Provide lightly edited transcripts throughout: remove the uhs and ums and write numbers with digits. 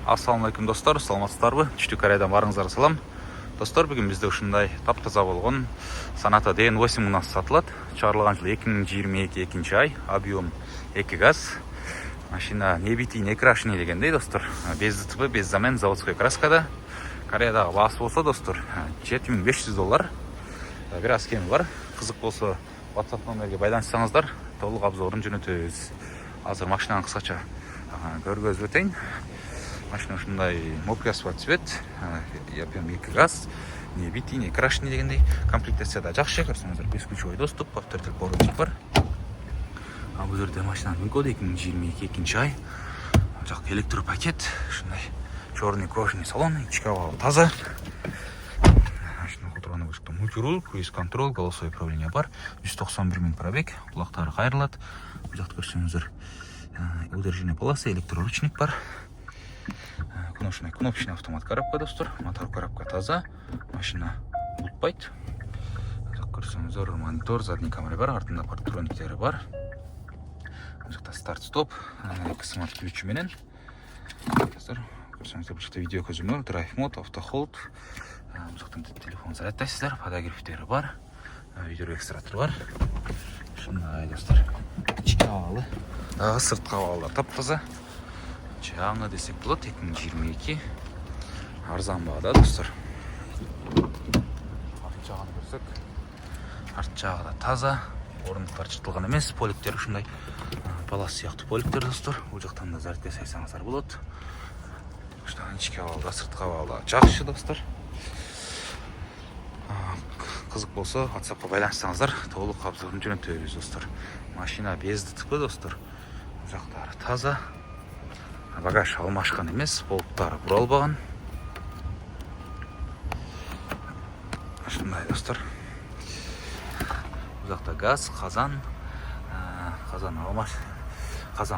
Ассалаумалейкум достар, саламатсыздарбы? Түштүк Кореядан барыңыздар салам. Достар, бүгүн бизде ушундай таптаза болгон Sonata DN8 мынасы сатылат. Чыгарылган жыл 2022 экинчи ай, объем 2 газ. Машина не битий, не крашеный дегендей достар. Без ДТП, без замен, заводской краскада. Кореядагы баасы болсо достар, $7500. Бир аз кеми бар. Кызык болсо WhatsApp номерге байланышсаңыздар, толук обзорун жөнөтөбүз. Азыр машинаны кыскача көргөзүп өтейин. Машина ушундай мокрый асфальт цвет, объем 2 газ, не битий, не крашеный дегендей. Комплектацияда жакшы, көрсөңүздөр, бесключевой доступ, автотел поворотник бар. Бул жерде машинанын коду 2022 экинчи ай. Жак электропакет, ушундай черный кожаный салон, ички абалы таза. Машина отурган башка мультирул, круиз контроль, голосовое управление бар. 191 000 пробег, кулактары кайрылат. Бул жакта көрсөңүздөр, удержание полосы, электроручник бар. Кнопочный автомат коробка достар, мотор коробка таза, машина бултпайт. Көрсөңүздөр, монитор, задний камера бар, артында парктрониктери бар. Мына старт-стоп, эки смарт ключ менен. Көрсөңүздөр, бул жакта видео көзөмөл, драйв мод, автохолд. Бул жактан телефон зарядтайсыздар, подогревтери бар, видео регистратор бар. Ушундай достар, ички абалы, сырткы абалдар таптаза. Жаңы десек болот, 2022 арзан баада достар. Арт жагын көрсөк, арт жагы да таза, орындыктар чыртылган эмес, поликтер ушундай палас сыяктуу поликтер достар. Бул жактан да зарядка сайсаңыздар болот. Ушундай ички абалда, сырткы абалда жакшы достар. Кызык болсо, WhatsAppка байланышсаңыздар, толук обзорун жөнөтөбүз достар. Машина без ДТП достар. Бул жактары таза. Багаж алмашкан эмес, болттары буралбаган. Ушундай достар. Бул жакта газ, казан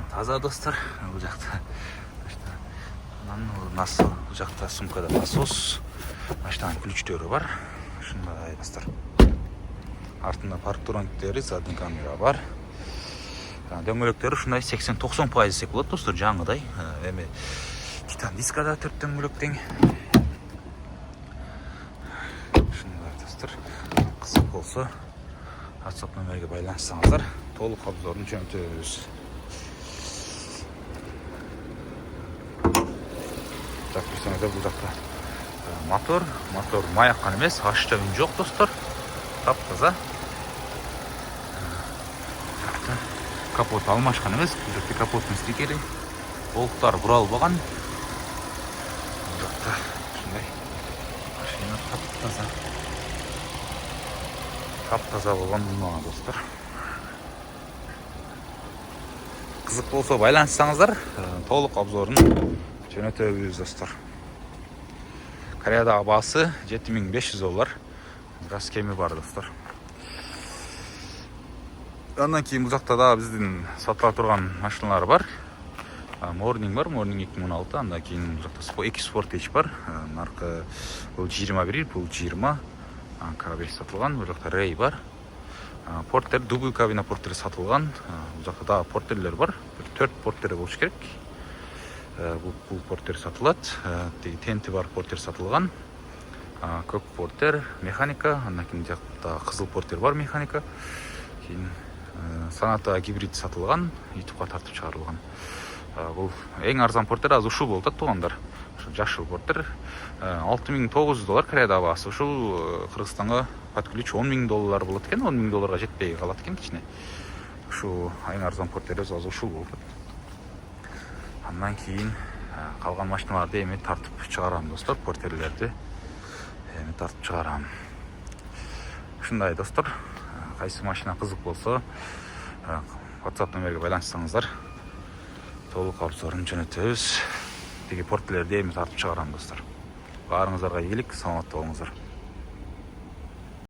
таза достар. Бул жакта бул жакта сумкада насос, машинанын ключтөрү бар. Ушундай достар. Артында парктрониктери, задний камера бар. Дөңгөлөктөр ушундай 80-90% десек болот достор, жаңыдай. Эми титан дискада 4 дөңгөлөк тең. Ушундай достор. Кызык болсо, WhatsApp номерге байланышсаңыздар, толук обзорун жөнөтөбүз. Так, көрсөңүздөр, бул жакта мотор май аккан эмес, ашча үн жок достор. Таптаза. Капот алмашкан эмес, бул жакта капоттун стикери, болттар буралбаган. Бул жакта ушундай машина таптаза болгон мына достор. Кызык болсо байланышсаңыздар, толук обзорун жөнөтөбүз достор. Кореядагы баасы $7500. Газ кеми бар достор. Андан кийин бул жакта да биздин сатыла турган машиналар бар. Morning бар, Morning 2016, андан кийин бул жакта X Sportage бар. Наркы бул 21, бул 20. K5 сатылган, бул жакта Ray бар. Портер, дубль кабина портери сатылган. Бул жакта да портерлер бар. 4 портери болуш керек. Бул портер сатылат. Тенти бар портер сатылган. Көк портер, механика, андан кийин жакта кызыл портер бар, механика. Кийин Sonata гибрид сатылган, YouTube'га тартып чыгарылган. Бул эң арзан портер азыр ушул болуп атпагандар. Ошо жашыл портер $6900 Кореяда баасы. Ушул Кыргызстанга под ключ $10,000 болот экен, $10,000 жетпей калат экен кичине. Ушул эң арзан портерибиз азыр ушул болуп атат. Андан кийин калган машиналарды эми тартып чыгарам достор, портерлерди эми тартып чыгарам. Ушундай достор. Кайсы машина кызык болсо, WhatsApp номерге байланышсаңыздар, толук обзорун жөнөтөбүз. Теги портерлерди эми тартып чыгарам достор. Баарыңыздарга ийгилик, саламатта болуңуздар.